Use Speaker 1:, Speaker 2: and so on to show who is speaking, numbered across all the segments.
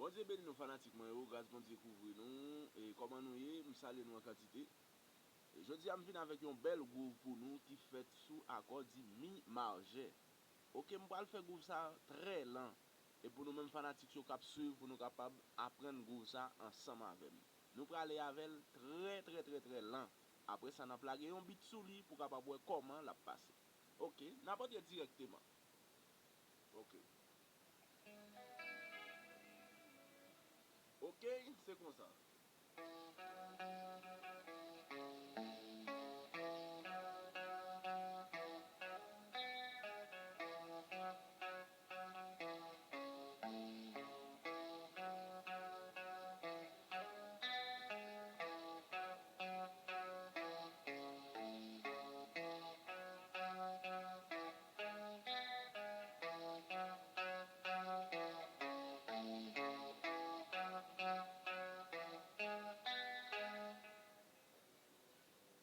Speaker 1: Bon Dieu béni nous fanatiquement, grâce bon Dieu couvrir nous, et comment nous y est, nous saluons nous en quantité. Je dis à me venir avec un bel groupe pour nous qui fait sous accord dit mi-marge. Ok, je vais faire groupe ça très lent. Et pour nous mêmes fanatiques qui cap suivre, pour nous capables d'apprendre groupe ça ensemble avec nous. Nous allons aller avec très lent. Après ça, nous allons plaguer un bit sous lui pour capable voir comment la passer. Ok, n'importe directement. Ok. Ok, c'est comme ça.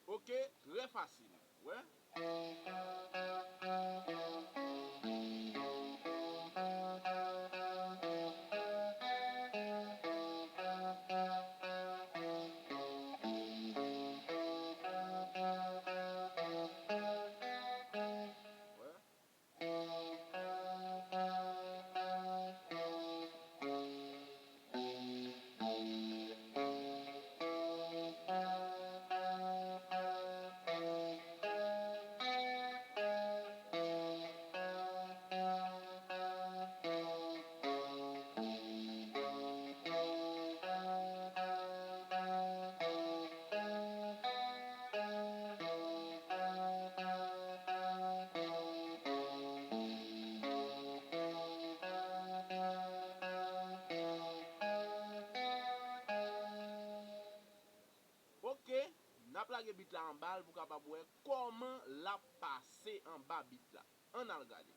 Speaker 1: Ok, très facile. Ouais. Ok, n'a plagué bit là en balle pour capable voir comment la passer en bas bit là. On a regardé.